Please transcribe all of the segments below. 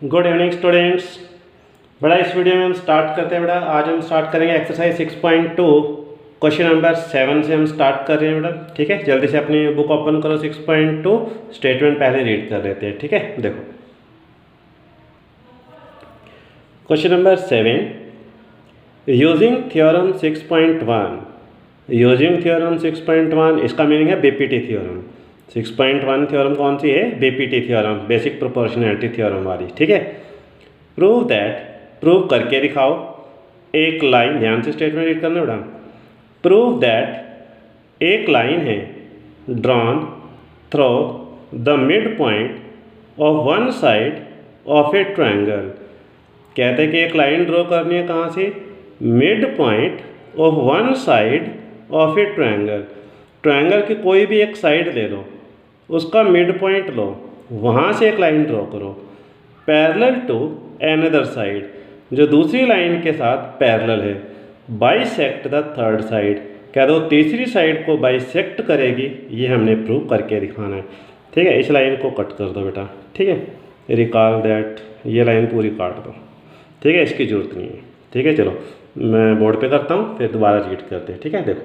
Good evening students. बड़ा इस video में हम स्टार्ट करते हैं। बेटा आज हम स्टार्ट करेंगे एक्सरसाइज 6.2 क्वेश्चन नंबर 7 से हम स्टार्ट कर रहे हैं बेटा। ठीक है, जल्दी से अपनी बुक ओपन करो। 6.2 स्टेटमेंट पहले रीड कर लेते हैं। ठीक है, देखो question number 7, using theorem 6.1। Using theorem 6.1 इसका मीनिंग है बीपीटी थ्योरम। 6.1 थ्योरम कौन सी है? BPT theorem, basic proportionality theorem वाली। ठीक है, प्रूव दैट, प्रूव करके दिखाओ। एक लाइन, ध्यान से स्टेटमेंट रीड करना बेटा। प्रूव दैट एक लाइन है drawn through the mid point of one side of a triangle. कहते हैं कि एक लाइन ड्रॉ करनी है कहाँ से? Mid point of one side of a triangle. Triangle की कोई भी एक साइड ले लो, उसका मिड पॉइंट लो, वहाँ से एक लाइन ड्रॉ करो। पैरेलल टू अनदर साइड, जो दूसरी लाइन के साथ पैरेलल है। बाइसेक्ट द थर्ड साइड, कह दो तीसरी साइड को बाइसेक्ट करेगी। ये हमने प्रूव करके दिखाना है। ठीक है, इस लाइन को कट कर दो बेटा। ठीक है, रिकॉल दैट, ये लाइन पूरी काट दो। ठीक है, इसकी जरूरत नहीं है। ठीक है, चलो मैं बोर्ड पे करता हूँ, फिर दोबारा रीड करते हैं। ठीक है, देखो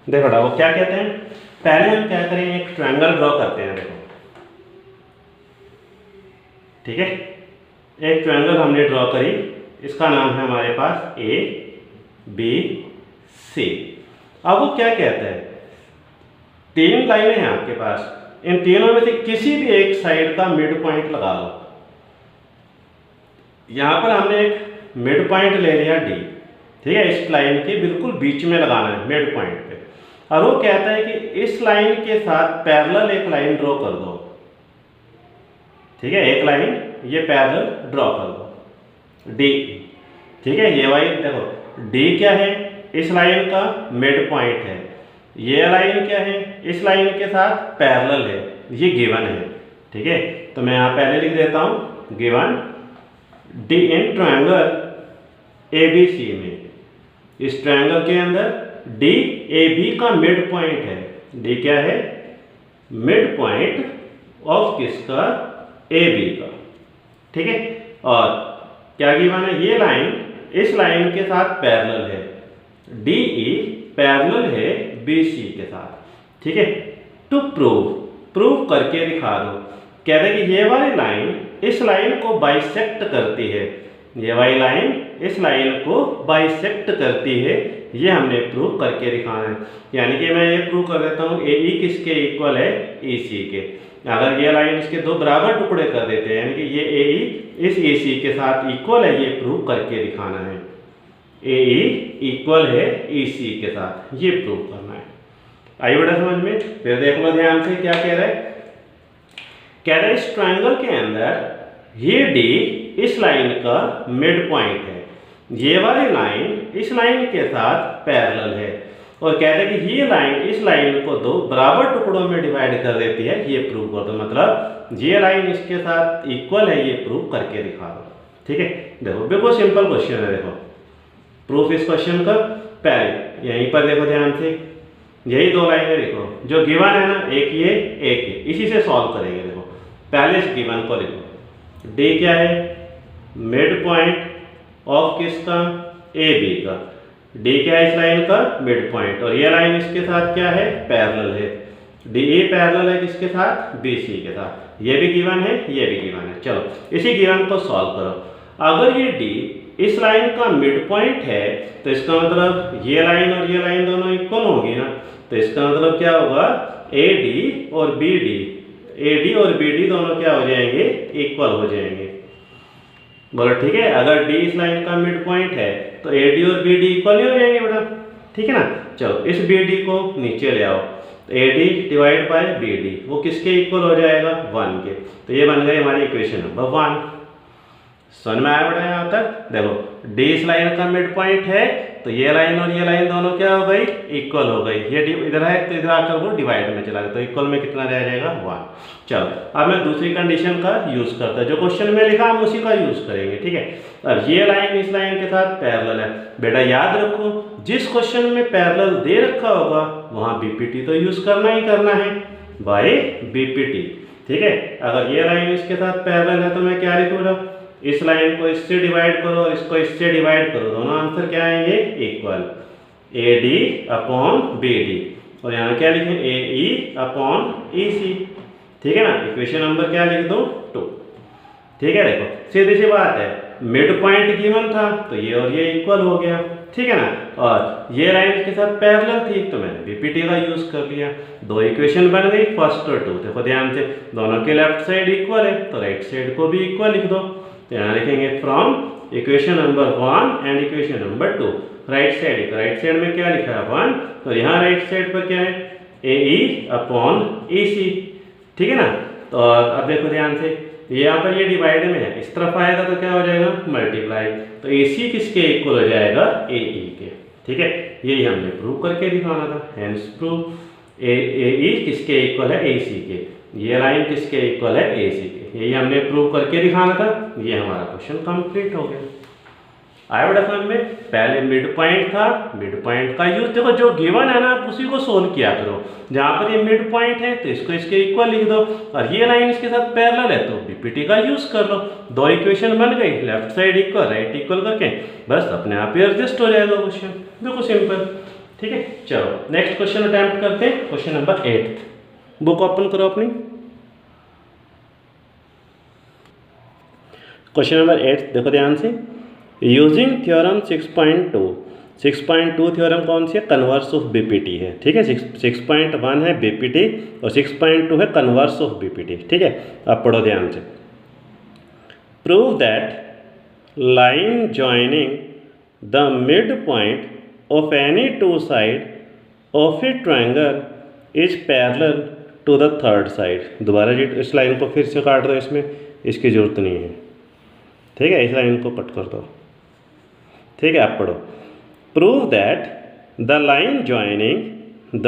देखो बेटा, वो क्या कहते हैं। पहले हम क्या करें, एक ट्रायंगल ड्रॉ करते हैं। देखो, ठीक है, एक ट्रायंगल हमने ड्रॉ करी, इसका नाम है हमारे पास ए बी सी। अब वो क्या कहता है, तीन लाइनें हैं आपके पास, इन तीनों में से किसी भी एक साइड का मिड पॉइंट लगा लो। यहां पर हमने एक मिड पॉइंट ले लिया डी। ठीक है, इस लाइन के बिल्कुल बीच में लगाना है मिड पॉइंट पे। और वो कहता है कि इस लाइन के साथ पैरेलल एक लाइन ड्रॉ कर दो। ठीक है, एक लाइन ये पैरेलल ड्रॉ कर दो डी। ठीक है, ये वाली देखो, डी क्या है? इस लाइन का मिड पॉइंट है। ये लाइन क्या है? इस लाइन के साथ पैरेलल है, ये गिवन है। ठीक है, तो मैं यहाँ पहले लिख देता हूँ given D in triangle A B C में। इस ट्रायंगल के अंदर डी ए बी का मिड पॉइंट है। डी क्या है? मिड पॉइंट ऑफ किसका? ए बी का। ठीक है, और क्या गिवन है? ये लाइन इस लाइन के साथ पैरेलल है। डी ई पैरेलल है बी सी के साथ। ठीक है, टू प्रूव, प्रूव करके दिखा दो। कहते हैं कि ये वाली लाइन इस लाइन को बाइसेक्ट करती है। ये वाली लाइन इस लाइन को बाइसेक्ट करती है। ये हमने प्रूव करके दिखाना है। यानी कि मैं ये प्रूव कर देता हूँ ए ई किसके इक्वल है? ई सी के। अगर ये लाइन इसके दो बराबर टुकड़े कर देते हैं, यानी कि ये ए ई इस ए सी के साथ इक्वल है, ये प्रूव करके दिखाना है। ए ई इक्वल है ई सी के साथ, ये प्रूव करना है। आई बेटा समझ में? फिर देख लो ध्यान से क्या कह रहा है। कह रहा है इस ट्रायंगल के अंदर ये डी इस लाइन का मिड पॉइंट है। ये वाली लाइन इस लाइन के साथ पैरेलल है। और कहते हैं कि ये लाइन इस लाइन को दो बराबर टुकड़ों में डिवाइड कर देती है। ये प्रूव कर दो, मतलब ये लाइन इसके साथ इक्वल है, ये प्रूव करके दिखा दो। ठीक है, देखो बिल्कुल सिंपल क्वेश्चन है। देखो प्रूफ इस क्वेश्चन का पहले यहीं पर देखो ध्यान से, यही दो लाइनें देखो जो गिवन है ना, एक ये एक ये, इसी से सॉल्व करेंगे। देखो पहले इस गिवन को लिखो। डी क्या है? मिड पॉइंट ऑफ किसका? ए बी का। डी क्या है? इस लाइन का मिड पॉइंट। और ये लाइन इसके साथ क्या है? पैरेलल है। डी ए पैरेलल है किसके साथ? बी सी के साथ। ये भी गिवन है, ये भी गिवन है। चलो इसी गिवन को सॉल्व करो। अगर ये डी इस लाइन का मिड पॉइंट है, तो इसका मतलब ये लाइन और ये लाइन दोनों इक्वल होंगी ना। तो इसका मतलब क्या होगा? ए डी और बी डी, ए डी और बी डी दोनों क्या हो जाएंगे? इक्वल हो जाएंगे। बोलो ठीक है, अगर डी इस लाइन का मिड पॉइंट है तो ए डी और बी डी इक्वल ही हो जाएंगे बेटा। ठीक है ना, चलो इस बी डी को नीचे ले आओ। तो A D divide by B D, वो किसके इक्वल हो जाएगा? 1 के। तो ये बन गई हमारी इक्वेशन नंबर 1। समझ में आया बेटा? यहाँ तक देखो, डी इस लाइन का मिड पॉइंट है, तो ये लाइन और ये लाइन दोनों क्या हो गई? इक्वल हो गई। ये इधर है तो इधर आकर वो डिवाइड में चला गया, तो इक्वल में कितना रह जाएगा? 1। चलो अब मैं दूसरी कंडीशन का यूज करता है, जो क्वेश्चन में लिखा हम उसी का यूज करेंगे। ठीक है, अब ये लाइन इस लाइन के साथ पैरेलल है। बेटा याद रखो, जिस क्वेश्चन में पैरेलल दे रखा होगा वहां बीपीटी तो यूज करना ही करना है, बाय बीपीटी। ठीक है। अगर ये लाइन इसके साथ पैरेलल है तो मैं क्या लिखूंगा, इस लाइन को इससे डिवाइड करो और इसको इससे डिवाइड करो, दोनों आंसर क्या आएंगे, equal, A D upon B D, और यहाँ क्या लिखें, ए ई अपॉन ई सी। ठीक है ना, इक्वेशन नंबर क्या लिख दो, 2। ठीक है, देखो सीधी सी बात है, मिड पॉइंट गिवन था तो ये और ये इक्वल हो गया। ठीक है ना, और ये लाइन इसके साथ पैरेलल थी तो मैंने बीपीटी का यूज कर लिया, दो इक्वेशन बन गई, फर्स्ट और 2। देखो ध्यान से, दोनों के लेफ्ट साइड इक्वल है तो राइट साइड को भी इक्वल लिख दो। तो यहाँ लिखेंगे from equation number 1 and equation number 2, right side में क्या लिखा है, 1, तो यहाँ राइट साइड पर क्या है, ए ई अपॉन ई सी। ठीक है ना, तो अब देखो ध्यान से, यहाँ पर ये डिवाइड में है, इस तरफ आएगा तो क्या हो जाएगा, मल्टीप्लाई, तो ए सी किसके इक्वल हो जाएगा, ए ई के। ठीक है, यही हमने प्रूव करके दिखाना था, हेंस प्रूव ए ई किसके इक्वल है, ए सी के, ये लाइन किसके इक्वल है, ए सी के, यही हमने प्रूव करके दिखाना था। ये हमारा क्वेश्चन कंप्लीट हो गया। आया बेटा समझ में, पहले मिड पॉइंट था, मिड पॉइंट का यूज, देखो जो गिवन है ना आप उसी को सोल्व किया करो, जहाँ पर ये मिड पॉइंट है तो इसको इसके इक्वल लिख दो, और ये लाइन इसके साथ पैरेलल है तो बीपीटी का यूज कर लो, दो इक्वेशन बन गई, left side equal right equal करके बस अपने आप ही एडजस्ट हो जाएगा क्वेश्चन, बिल्कुल सिंपल। ठीक है, चलो नेक्स्ट क्वेश्चन अटेम्प्ट करते हैं, क्वेश्चन नंबर 8। बुक ओपन करो अपनी, क्वेश्चन नंबर 8 देखो ध्यान से, यूजिंग थ्योरम 6.2 थ्योरम कौन सी है, कन्वर्स ऑफ बीपीटी है। ठीक है, 6.1 है बीपीटी और 6.2 है कन्वर्स ऑफ बीपीटी। ठीक है, अब पढ़ो ध्यान से, prove that line joining the mid point of any two side of a triangle is parallel to the third side. दोबारा इस लाइन को फिर से काट दो, इसमें इसकी जरूरत नहीं है। ठीक है, इस लाइन को कट कर दो। ठीक है, आप पढ़ो, prove that the line joining the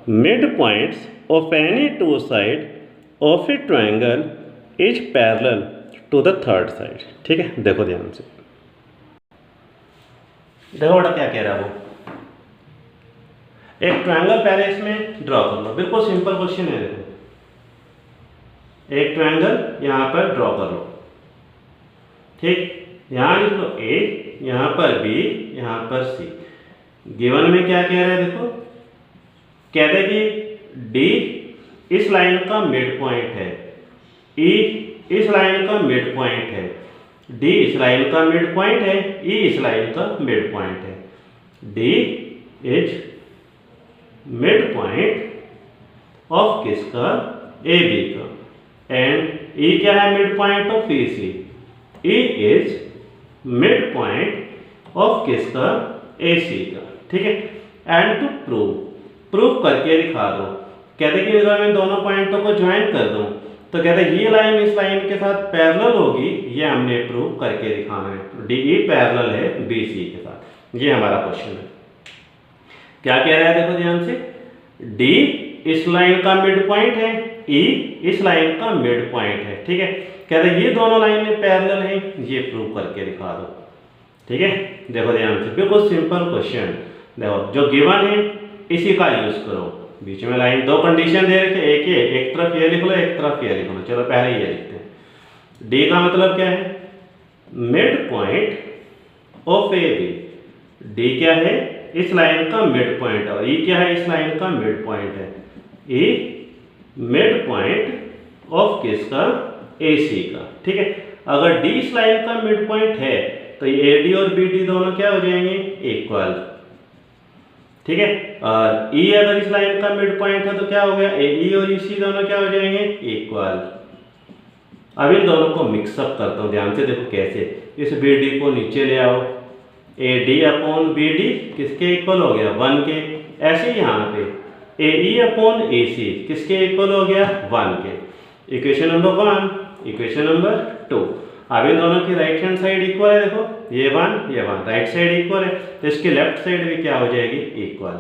mid points of any two side of a triangle is parallel to the third side. ठीक है, देखो ध्यान से, देखो बेटा क्या कह रहा है वो, एक ट्रायंगल पहले इसमें ड्रॉ कर लो, बिल्कुल सिंपल क्वेश्चन है। देखो एक ट्रायंगल यहाँ पर ड्रॉ कर लो, ठीक, यहाँ लिख लो ए, यहाँ पर बी, यहाँ पर सी। गिवन में क्या कह रहा है, देखो कहते हैं कि डी इस लाइन का मिड पॉइंट है, ई इस लाइन का मिड पॉइंट है, डी इस लाइन का मिड पॉइंट है, ई इस लाइन का मिड पॉइंट है। D is mid point of किसका, ए बी का, एंड ई क्या है, mid point of E C. E is mid point of किसका, ए सी का। ठीक है, एंड टू प्रूव करके दिखा दो। कहते कि अगर मैं दोनों पॉइंटों को ज्वाइन कर दूं तो कहते ये लाइन इस लाइन के साथ पैरेलल होगी, ये हमने प्रूव करके दिखाना है। डी ई पैरेलल है बी सी के साथ, ये हमारा क्वेश्चन है। क्या कह रहा है, देखो ध्यान से, डी इस लाइन का मिड पॉइंट है, ई इस लाइन का मिड पॉइंट है। ठीक है, कहते हैं ये दोनों लाइनें पैरेलल हैं, ये प्रूव करके दिखा दो। ठीक है, देखो ध्यान से, बिल्कुल सिंपल क्वेश्चन। देखो जो गिवन है इसी का यूज करो, बीच में लाइन, दो कंडीशन दे रखे, एक तरफ ये लिख लो, एक तरफ ये लिख लो। चलो पहले ये लिखते हैं। डी का मतलब क्या है, mid point of A B. D क्या है, इस लाइन का मिड पॉइंट, और ई क्या है, इस लाइन का मिड पॉइंट है। ई मिड पॉइंट ऑफ किसका, ए सी का। ठीक है, अगर डी इस लाइन का मिड पॉइंट है तो ये ए डी और बी डी दोनों क्या हो जाएंगे, इक्वल। ठीक है, और ई अगर इस लाइन का मिड पॉइंट है तो क्या हो गया, ए ई और ई सी दोनों क्या हो जाएंगे, इक्वल। अब इन दोनों को मिक्सअप करता हूँ, ध्यान से देखो कैसे, इस बी डी को नीचे ले आओ, A D upon B D किसके इक्वल हो गया, 1 के। ऐसे ही यहाँ पे ए ई अपॉन ए सी किसके इक्वल हो गया, 1 के। Equation number 1, equation number 2। अब इन दोनों की राइट हैंड साइड इक्वल है, देखो ये 1 राइट साइड इक्वल है, तो इसकी लेफ्ट साइड भी क्या हो जाएगी, इक्वल।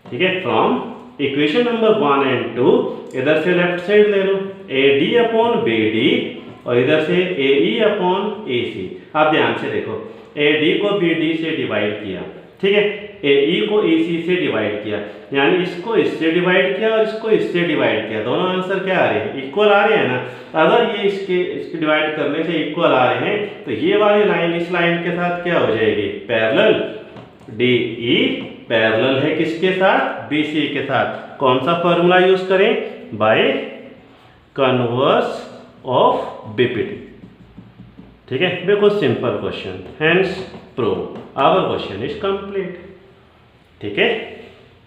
ठीक है, फ्रॉम इक्वेशन नंबर 1 एंड 2 इधर से लेफ्ट साइड ले लो, A D upon B D, और इधर से ए ई अपॉन ए सी। अब ध्यान से देखो, ए डी को बी डी से डिवाइड किया, ठीक है। ए ई को ए सी से डिवाइड किया, यानी इसको इससे डिवाइड किया और इसको इससे डिवाइड किया, दोनों आंसर क्या आ रहे हैं? इक्वल आ रहे हैं ना। अगर ये इसके डिवाइड करने से इक्वल आ रहे हैं तो ये वाली लाइन इस लाइन के साथ क्या हो जाएगी? पैरेलल। डी ई पैरेलल है किसके साथ? बी सी के साथ। कौन सा फॉर्मूला यूज करें? By converse of BPT. ठीक है, बिल्कुल simple question, hence prove our question is complete. ठीक है,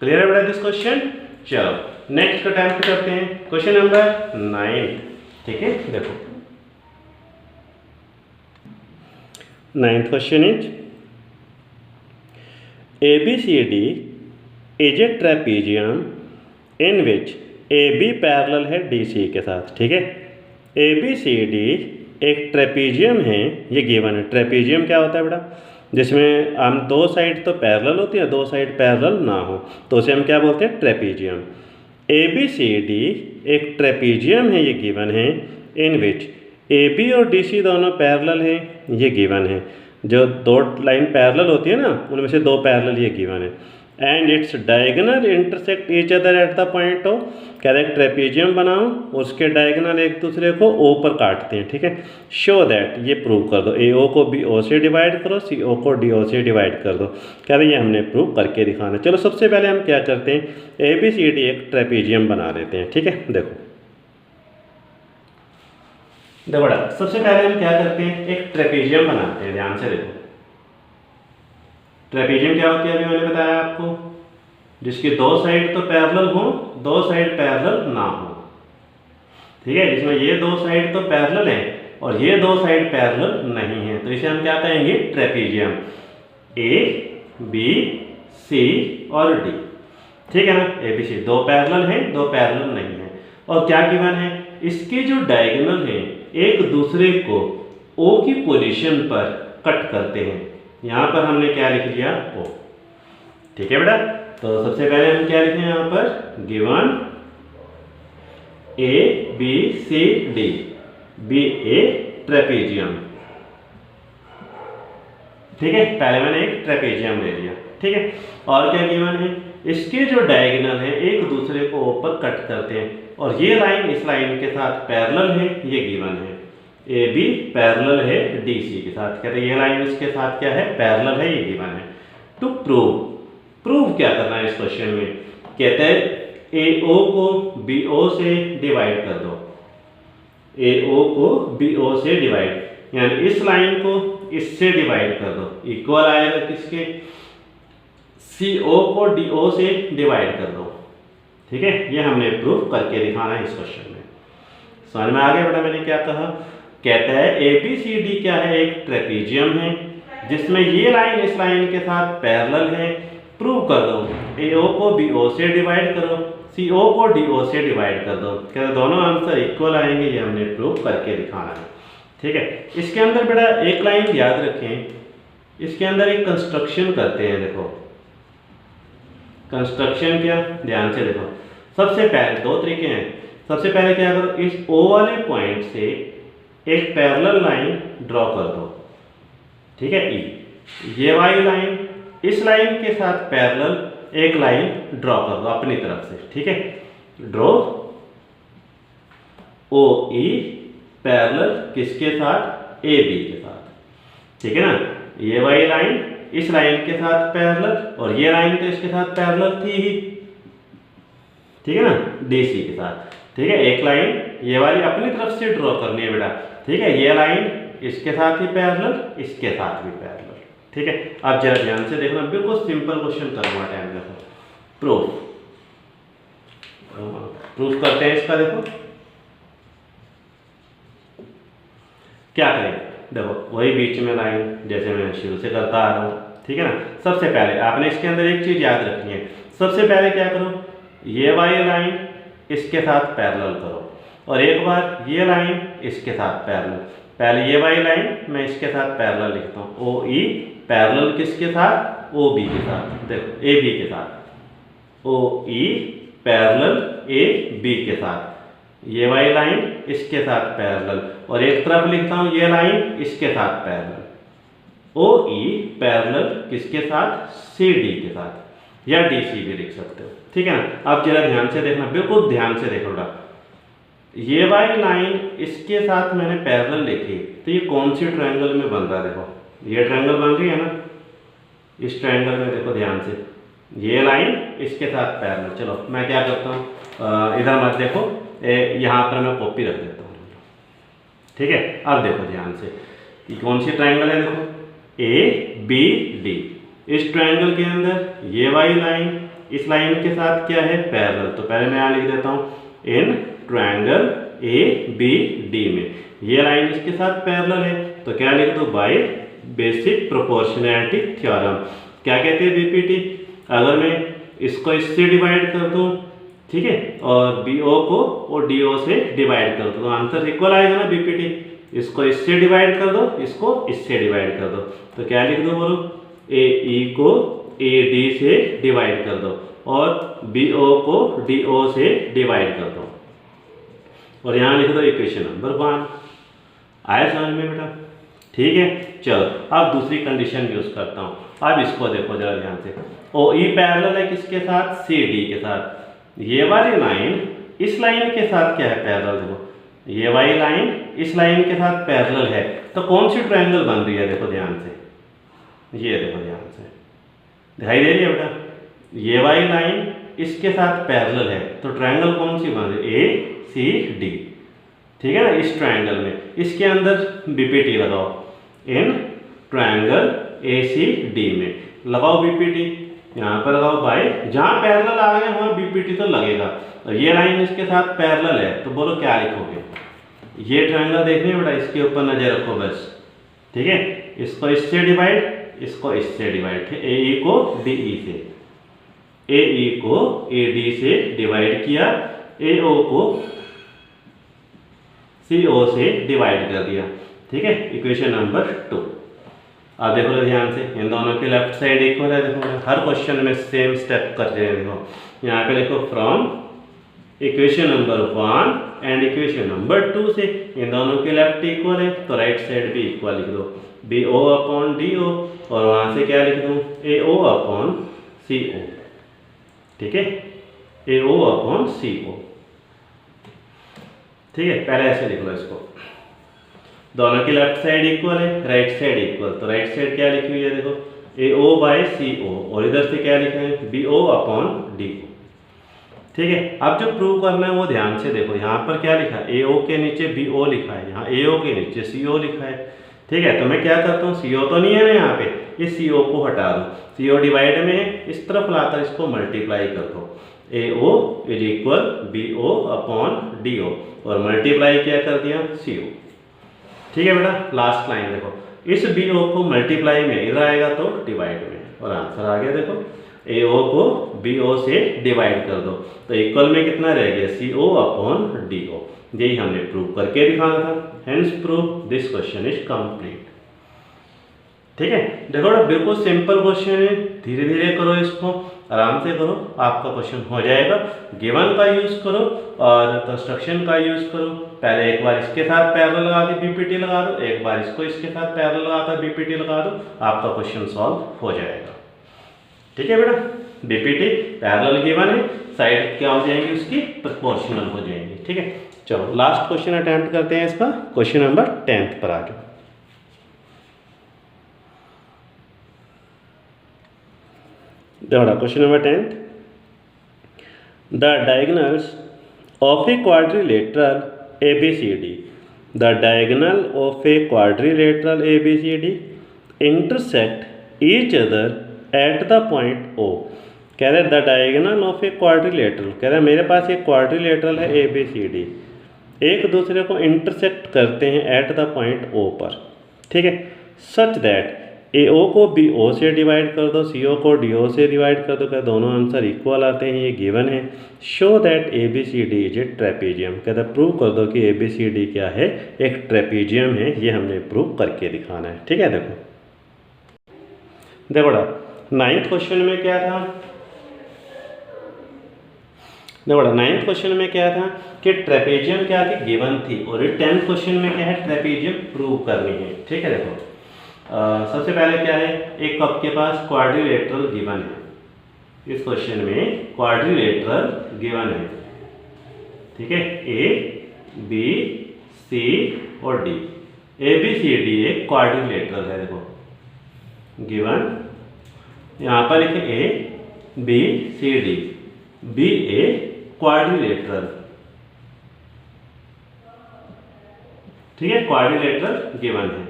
क्लियर है बेटा दिस क्वेश्चन। चलो नेक्स्ट का टाइम करते हैं, क्वेश्चन नंबर 9। ठीक है, देखो 9th question is ABCD is a trapezium in which AB parallel है DC के साथ। ठीक है, ABCD एक ट्रेपीजियम है, ये गिवन है। ट्रेपीजियम क्या होता है बेटा? जिसमें हम दो साइड तो पैरेलल होती है, दो साइड पैरेलल ना हो, तो उसे हम क्या बोलते हैं? ट्रेपीजियम। ABCD एक ट्रेपीजियम है, ये गिवन है, इन विच AB और DC दोनों पैरेलल है, ये गिवन है। जो दो लाइन पैरेलल होती है ना, उनमें से दो पैरेलल ये गिवन है। And its diagonal intersect each other at the point of, कह रहे ट्रेपीजियम बनाओ, उसके डायगोनल एक दूसरे को O पर काटते हैं। ठीक है, शो दैट, ये प्रूव कर दो। AO को BO से डिवाइड करो, CO को DO से डिवाइड कर दो। कह रहे ये हमने प्रूव करके दिखाना। चलो सबसे पहले हम क्या करते हैं? ABCD एक ट्रेपीजियम बना लेते हैं। ठीक है, देखो बड़ा सबसे पहले हम क्या करते हैं? एक ट्रेपीजियम बनाते हैं। ध्यान से देखो, ट्रेपीजियम क्या होती है? अभी मैंने बताया आपको, जिसकी दो साइड तो पैरेलल हो, दो साइड पैरेलल ना हो। ठीक है, जिसमें ये दो साइड तो पैरेलल है और ये दो साइड पैरेलल नहीं है, तो इसे हम क्या कहेंगे? ट्रेपीजियम। A B C और D। ठीक है ना, ABC दो पैरेलल हैं, दो पैरेलल नहीं है। और क्या गिवन है? इसके जो डायगोनल है एक दूसरे को O की पोजीशन पर कट करते हैं। यहाँ पर हमने क्या लिख लिया? O। ठीक है बेटा, तो सबसे पहले हम क्या लिखें यहाँ पर? Given ABCD be A trapezium. ठीक है, पहले मैंने एक ट्रेपीजियम ले लिया। ठीक है, और क्या गिवन है? इसके जो डायगोनल है एक दूसरे को ऊपर कट करते हैं और ये लाइन इस लाइन के साथ पैरेलल है, ये गिवन है। AB पैरेलल है DC के साथ, कहते हैं ये लाइन इसके साथ क्या है? पैरेलल है, ये गिवन है। टू प्रूव क्या करना है इस क्वेश्चन में? कहते हैं AO को BO से डिवाइड कर दो। AO को BO से डिवाइड, यानी इस लाइन को इससे डिवाइड कर दो। इक्वल आएगा किसके? CO को DO से डिवाइड कर दो। ठीक है, ये हमने प्रूफ करके दिखाना है इस क्वेश्चन में। समझ में आ गया बेटा मैंने क्या कहा? कहता है ABCD क्या है? एक ट्रेपीजियम है जिसमें ये लाइन इस लाइन के साथ पैरेलल है। प्रूव कर दो। AO को BO से डिवाइड करो, CO को DO से डिवाइड कर दो। कहते दोनों आंसर इक्वल आएंगे, ये हमने प्रूव करके दिखाना है। ठीक है, इसके अंदर बेटा एक लाइन याद रखें, इसके अंदर एक कंस्ट्रक्शन करते हैं। देखो कंस्ट्रक्शन क्या, ध्यान से देखो। सबसे पहले दो तरीके हैं। सबसे पहले क्या करो? इस O वाले पॉइंट से एक पैरेलल लाइन ड्रॉ कर दो। ठीक है, ये वाली लाइन इस लाइन के साथ पैरेलल एक लाइन ड्रॉ कर दो अपनी तरफ से। ठीक है, ड्रॉ OE पैरेलल किसके साथ? AB के साथ। ठीक है ना, ये वाली लाइन इस लाइन के साथ पैरेलल और ये लाइन तो इसके साथ पैरेलल थी ही। ठीक है ना, DC के साथ। ठीक है, एक लाइन ये वाली अपनी तरफ से ड्रॉ करनी है बेटा। ठीक है, ये लाइन इसके साथ ही पैरेलल, इसके साथ भी पैरेलल। ठीक है, अब जरा ध्यान से देखना, बिल्कुल सिंपल क्वेश्चन करूँगा। टाइम देखो, प्रूफ करते हैं इसका। देखो क्या करें? देखो वही बीच में लाइन जैसे मैं शुरू से करता आ रहा हूँ। ठीक है ना, सबसे पहले आपने इसके अंदर एक चीज़ याद रखनी है। सबसे पहले क्या करो? ये वाली लाइन इसके साथ पैरेलल करो और एक बार ये लाइन इसके साथ पैरेलल। पहले ये वाली लाइन मैं इसके साथ पैरेलल लिखता हूँ। OE पैरेलल किसके साथ? OB के साथ। देखो AB के साथ, OE पैरेलल AB के साथ। ये वाली लाइन इसके साथ पैरेलल और एक तरफ लिखता हूँ ये लाइन इसके साथ पैरेलल। ओ ई पैरेलल किसके साथ, सी डी के साथ, या डी सी भी लिख सकते हो, ठीक है ना। अब जरा ध्यान से देखना, बिल्कुल ध्यान से देखोगा, ये वाली लाइन इसके साथ मैंने पैरेलल लिखी, तो ये कौन सी ट्रायंगल में बन रहा है, देखो ये ट्रायंगल बन रही है ना, इस ट्रायंगल में देखो ध्यान से, ये लाइन इसके साथ पैरेलल। चलो मैं क्या करता हूँ, इधर मत देखो, यहाँ पर मैं कॉपी रख देता हूँ, ठीक है। अब देखो ध्यान से, ये कौन सी ट्रायंगल है, देखो ए बी डी, इस ट्रायंगल के अंदर ये वाली लाइन इस लाइन के साथ क्या है, पैरेलल। तो पहले मैं यहाँ लिख देता हूँ, in triangle A B D में ये लाइन इसके साथ पैरेलल है, तो क्या लिख दो, बाय बेसिक प्रोपोर्शनैलिटी थ्योरम। क्या कहते हैं बीपीटी, अगर मैं इसको इससे डिवाइड कर दूं, ठीक है, और बी ओ को और डी ओ से डिवाइड कर दो, तो आंसर इक्वल आएगा ना बीपीटी। इसको इससे डिवाइड कर दो, इसको इससे डिवाइड कर दो, तो क्या लिख दो, बोलो, ए ई को ए डी से डिवाइड कर दो और बी ओ को डी ओ से डिवाइड कर दो, और यहाँ लिख दो इक्वेशन नंबर 1। आया समझ में बेटा, ठीक है। चलो अब दूसरी कंडीशन यूज करता हूँ। अब इसको देखो जरा ध्यान से, ओ ई पैरेलल है किसके साथ, सी डी के साथ। ये वाली लाइन इस लाइन के साथ क्या है, पैरेलल। देखो ये वाली लाइन इस लाइन के साथ पैरेलल है, तो कौन सी ट्रायंगल बन रही है, देखो ध्यान से, ये देखो ध्यान से, दिखाई दे रही है बेटा, ये वाली लाइन इसके साथ पैरेलल है, तो ट्रायंगल कौन सी बन रही है, ए सी डी, ठीक है ना। इस ट्रायंगल में इसके अंदर बीपीटी लगाओ, इन ट्रायंगल ए सी डी में लगाओ बीपीटी, यहाँ पर लगाओ बाय, जहाँ पैरेलल आ गए वहाँ बीपीटी तो लगेगा। और ये लाइन इसके साथ पैरेलल है, तो बोलो क्या लिखोगे, ये ट्रायंगल देखने बेटा, इसके ऊपर नजर रखो बस, ठीक है। इसको इससे डिवाइड, इसको इससे डिवाइड, ए ई को डी ई से, ए ई को ए डी से डिवाइड किया, ए ओ को सी ओ से डिवाइड कर दिया, ठीक है। Equation number 2। अब देखो ध्यान से, इन दोनों के लेफ्ट साइड इक्वल है, देखो हर क्वेश्चन में सेम स्टेप कर रहे हैं। देखो यहाँ पे देखो, from equation number 1 and equation number 2 से इन दोनों के लेफ्ट इक्वल है, तो राइट साइड भी इक्वल लिख दो, B O upon D O, और वहाँ से क्या लिख दूँ, ए ओ अपॉन सी ओ, ठीक है, ए ओ अपॉन सी ओ, ठीक है। पहले ऐसे लिख लो इसको, दोनों की लेफ्ट साइड इक्वल है, राइट साइड इक्वल, तो राइट साइड क्या लिखी हुई है, देखो ए ओ बाय सी ओ, और इधर से क्या लिखा है, B O upon D O, ठीक है। अब जो प्रूव करना है वो ध्यान से देखो, यहाँ पर क्या लिखा है, ए ओ के नीचे बी ओ लिखा है, यहाँ ए ओ के नीचे सी ओ लिखा है, ठीक है। तो मैं क्या करता हूँ, सी ओ तो नहीं है ना यहाँ पे, इस सी ओ को हटा दो, सी ओ डिवाइड में है, इस तरफ लाकर इसको मल्टीप्लाई कर दो, A O is equal B O upon D O, और मल्टीप्लाई क्या कर दिया, सी ओ, ठीक है बेटा। लास्ट लाइन देखो, इस बी ओ को मल्टीप्लाई में इधर आएगा तो डिवाइड में, और आंसर आ गया, देखो ए ओ को बी ओ से डिवाइड कर दो, तो इक्वल में कितना रह गया, सी ओ अपॉन डी ओ। यही हमने प्रूव करके दिखाना था, hence prove this question is complete, ठीक है। देखो बेटा बिल्कुल सिंपल क्वेश्चन है, धीरे धीरे करो इसको, आराम से करो, आपका क्वेश्चन हो जाएगा। गिवन का यूज करो और कंस्ट्रक्शन का यूज करो, पहले एक बार इसके साथ पैरेलल लगा के बीपीटी लगा दो, एक बार इसको इसके साथ पैरेलल लगाकर बीपीटी लगा दो, आपका क्वेश्चन सॉल्व हो जाएगा, ठीक है बेटा। बीपीटी पैरेलल गिवन है, साइड क्या हो जाएंगी उसकी, प्रोपोर्शनल हो जाएंगी, ठीक है। चलो लास्ट क्वेश्चन अटेम्प्ट करते हैं इसका, क्वेश्चन नंबर 10 पर आ जाओ। Question number 10, the diagonals of a quadrilateral ABCD, the diagonal of a quadrilateral ABCD intersect each other at the point O। कह रहे the diagonal of a quadrilateral, कह रहे मेरे पास एक क्वाड्रिलेटरल है ABCD, एक दूसरे को इंटरसेक्ट करते हैं एट द पॉइंट O पर, ठीक है। सच दैट AO को BO से डिवाइड कर दो, CO को DO से डिवाइड कर दो, क्या दोनों आंसर इक्वल आते हैं, ये गिवन है। Show that ABCD is a trapezium, कहता क्रूव कर दो कि ABCD क्या है, एक ट्रेपीजियम है, ये हमने प्रूव करके दिखाना है, ठीक है। देखो बेटा 9th क्वेश्चन में क्या था, देखो बेटा 9th क्वेश्चन में क्या था कि ट्रेपीजियम क्या थी, गिवन थी, और ये 10th क्वेश्चन में क्या है, ट्रेपीजियम प्रूव करनी है, ठीक है। देखो सबसे पहले क्या है, एक आपके पास क्वाड्रिलेटरल गिवन है। इस क्वेश्चन में क्वाड्रिलेटरल गिवन है, ठीक है, ए बी सी और D. A B C D एक क्वाड्रिलेटरल है, देखो गिवन, यहाँ पर लिखे A B C D, B A quadrilateral, ठीक है, क्वाड्रिलेटरल गिवन है,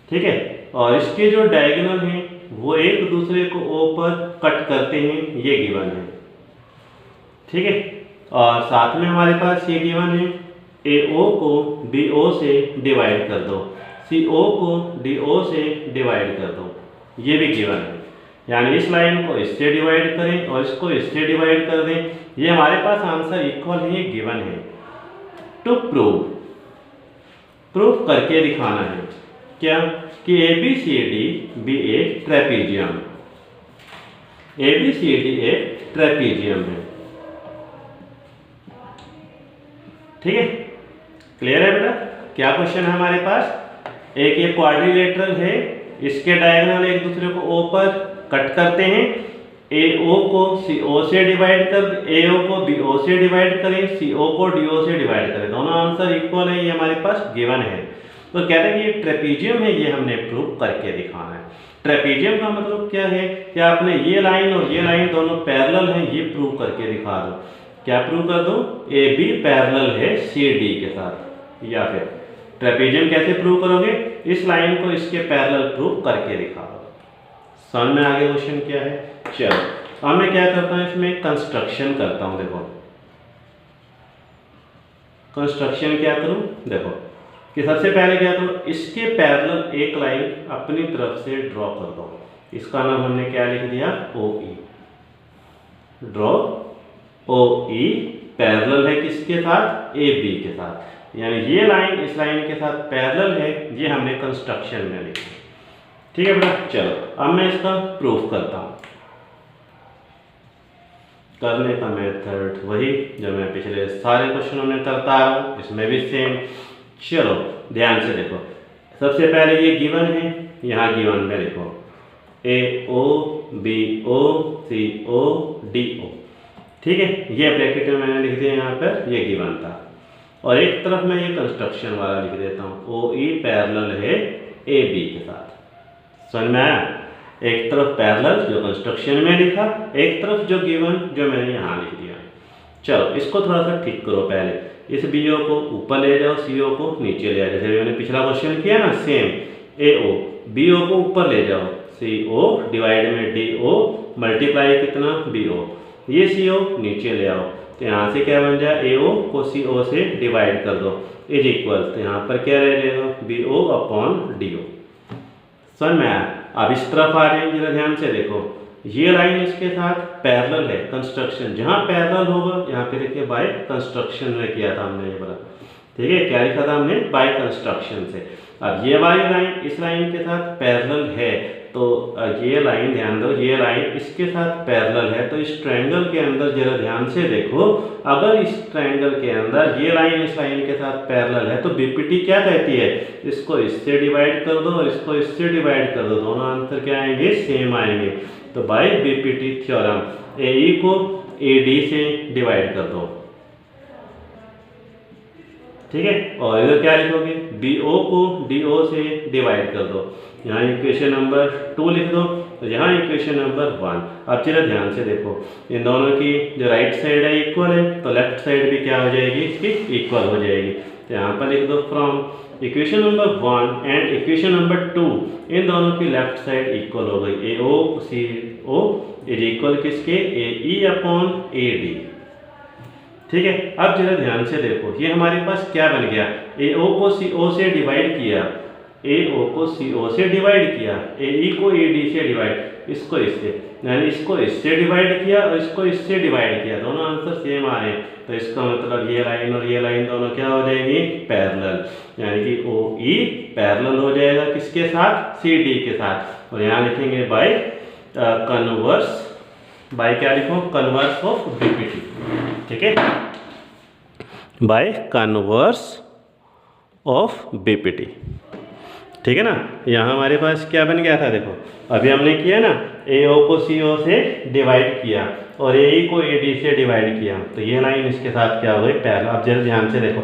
ठीक है। और इसके जो डायगोनल हैं वो एक दूसरे को ओ पर कट करते हैं, ये गिवन है, ठीक है। और साथ में हमारे पास ये गिवन है, ए ओ को बी ओ से डिवाइड कर दो, सी ओ को डी ओ से डिवाइड कर दो, ये भी गिवन है। यानी इस लाइन को इससे डिवाइड करें और इसको इससे डिवाइड कर दें, ये हमारे पास आंसर इक्वल है, ये गिवन है। टू प्रूफ करके दिखाना है क्या, कि A B C D B A trapezium, A B C D एक ट्रेपीजियम है, ठीक है। क्लियर है बेटा? क्या क्वेश्चन है हमारे पास, एक ये क्वाड्रिलेटरल है, इसके डायगोनल एक दूसरे को ओ पर कट करते हैं, ए ओ को सी ओ से डिवाइड कर, ए ओ को बी ओ से डिवाइड करें, सी ओ को डी ओ से डिवाइड करें, दोनों आंसर इक्वल है, ये हमारे पास गिवन है। तो कहते हैं कि ये ट्रेपीजियम है, ये हमने प्रूव करके दिखाना है। ट्रेपीजियम का मतलब क्या है कि आपने ये लाइन और ये लाइन दोनों पैरेलल हैं, ये प्रूव करके दिखा दो। क्या प्रूव कर दो, ए बी पैरेलल है सी डी के साथ, या फिर ट्रेपीजियम कैसे प्रूव करोगे, इस लाइन को इसके पैरेलल प्रूव करके दिखा दो। समझ में आगे क्वेश्चन क्या है। चलो अब मैं क्या करता हूँ, इसमें कंस्ट्रक्शन करता हूँ। देखो कंस्ट्रक्शन क्या करूँ, देखो कि सबसे पहले क्या करो, इसके पैरेलल एक लाइन अपनी तरफ से ड्रॉ कर दो, इसका नाम हमने क्या लिख दिया, ओ ई। ड्रॉ ओ ई पैरेलल है किसके साथ, ए बी के साथ, यानी ये लाइन इस लाइन के साथ पैरेलल है, ये हमने कंस्ट्रक्शन में लिखा, ठीक है बेटा। चलो अब मैं इसका प्रूफ करता हूँ। करने का मेथड वही जो मैं पिछले सारे क्वेश्चनों में करता हूँ, इसमें भी सेम। चलो ध्यान से देखो, सबसे पहले ये गिवन है, यहाँ गिवन में लिखो ए ओ बी ओ सी ओ डी ओ, ठीक है, ये ब्रैकेट में मैंने लिख दिया, यहाँ पर ये गिवन था। और एक तरफ मैं ये कंस्ट्रक्शन वाला लिख देता हूँ, ओ ई पैरेलल है ए बी के साथ। समझ में आया, एक तरफ पैरेलल जो कंस्ट्रक्शन में लिखा, एक तरफ जो गिवन जो मैंने यहाँ लिख दिया। चलो इसको थोड़ा सा ठीक करो, पहले इस बी ओ को ऊपर ले जाओ, सी ओ को नीचे ले जाओ, जैसे मैंने पिछला क्वेश्चन किया ना, सेम। ए ओ बी ओ को ऊपर ले जाओ, सी ओ डिवाइड में डी ओ मल्टीप्लाई कितना, बी ओ, ये सी ओ नीचे ले आओ, तो यहाँ से क्या बन जाए, ए ओ को सी ओ से डिवाइड कर दो, इज इक्वल, तो यहाँ पर क्या रह जाएगा, B O upon D O. समझ में आया। अब इस तरफ आ जाए, जरा ध्यान से देखो, ये लाइन इसके साथ पैरेलल है, कंस्ट्रक्शन जहाँ पैरेलल होगा यहाँ पे देखिए बाय कंस्ट्रक्शन में किया था हमने ये वाला, ठीक है, क्या लिखा था हमने, बाय कंस्ट्रक्शन से। अब ये वाली लाइन इस लाइन के साथ पैरेलल है, तो ये लाइन ध्यान दो, ये लाइन इसके साथ पैरेलल है, तो इस ट्रायंगल के अंदर जरा ध्यान से देखो, अगर इस ट्रायंगल के अंदर ये लाइन इस लाइन के साथ पैरेलल है, तो बीपीटी क्या कहती है, इसको इससे डिवाइड कर दो और इसको इससे डिवाइड कर दो, दोनों आंसर क्या आएंगे, सेम आएंगे। तो बाय बीपीटी थ्योरम ए ई को ए डी से डिवाइड कर दो, ठीक है, और इधर क्या लिखोगे, बी ओ को डी ओ से डिवाइड कर दो, यहाँ इक्वेशन नंबर 2 लिख दो, तो यहाँ इक्वेशन नंबर 1। अब चलो ध्यान से देखो, इन दोनों की जो राइट साइड है इक्वल है, तो लेफ्ट साइड भी क्या हो जाएगी, इसकी इक्वल हो जाएगी। तो यहाँ पर लिख दो from equation number 1 and equation number 2, इन दोनों की लेफ्ट साइड इक्वल हो गई, ए ओ सी ओ इज इक्वल किसके, ए ई अपॉन ए डी, ठीक है। अब जरा ध्यान से देखो, ये हमारे पास क्या बन गया, ए ओ को सी ओ से डिवाइड किया, ए ओ को सी ओ से डिवाइड किया, ए ई को ए डी से डिवाइड, इसको इससे, यानी इसको इससे डिवाइड किया और इसको इससे डिवाइड किया, दोनों आंसर सेम आ रहे हैं, तो इसका मतलब ये लाइन और ये लाइन दोनों क्या हो जाएंगी, पैरेलल, यानी कि ओ ई पैरेलल हो जाएगा किसके साथ, सी डी के साथ। और यहाँ लिखेंगे बाय कन्वर्स, बाय क्या लिखो, कन्वर्स ऑफ बीपीटी, ठीक है, बाय कन्वर्स ऑफ बीपीटी। ठीक है ना। यहाँ हमारे पास क्या बन गया था, देखो अभी हमने किया ना, AO को CO से डिवाइड किया और AE को AD से डिवाइड किया, तो ये लाइन इसके साथ क्या हो गई, पैरेलल। अब जरा ध्यान से देखो,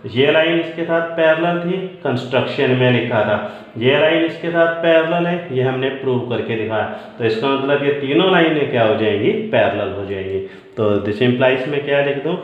ये लाइन इसके साथ पैरेलल थी, कंस्ट्रक्शन में लिखा था, ये लाइन इसके साथ पैरेलल है, ये हमने प्रूव करके दिखाया। तो इसका मतलब ये तीनों लाइनें क्या हो जाएंगी, पैरेलल हो जाएंगी। तो दिस इम्प्लाइज में क्या लिख दूँ,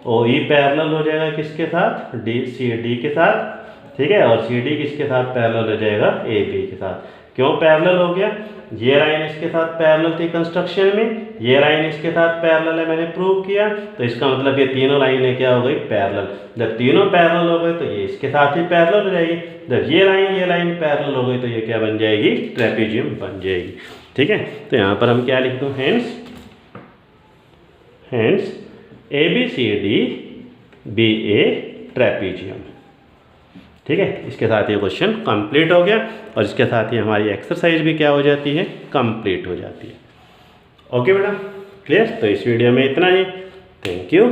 OE पैरेलल हो जाएगा किसके साथ, CD के साथ, ठीक है, और CD किसके साथ पैरेलल हो जाएगा, AB के साथ। क्यों पैरेलल हो गया, ये लाइन इसके साथ पैरेलल थी कंस्ट्रक्शन में, ये लाइन इसके साथ पैरेलल है, मैंने प्रूव किया, तो इसका मतलब ये तीनों लाइनें क्या हो गई, पैरेलल। जब तीनों पैरेलल हो गए तो ये इसके साथ ही पैरेलल हो जाएगी। जब ये लाइन पैरेलल हो गई तो ये क्या बन जाएगी, ट्रेपेजियम बन जाएगी। ठीक है, तो यहाँ पर हम क्या लिख दूँ, hence ABCD be a trapezium. ठीक है, इसके साथ ये क्वेश्चन कंप्लीट हो गया और इसके साथ ही हमारी एक्सरसाइज भी क्या हो जाती है, कंप्लीट हो जाती है। ओके बेटा, क्लियर। तो इस वीडियो में इतना ही, थैंक यू।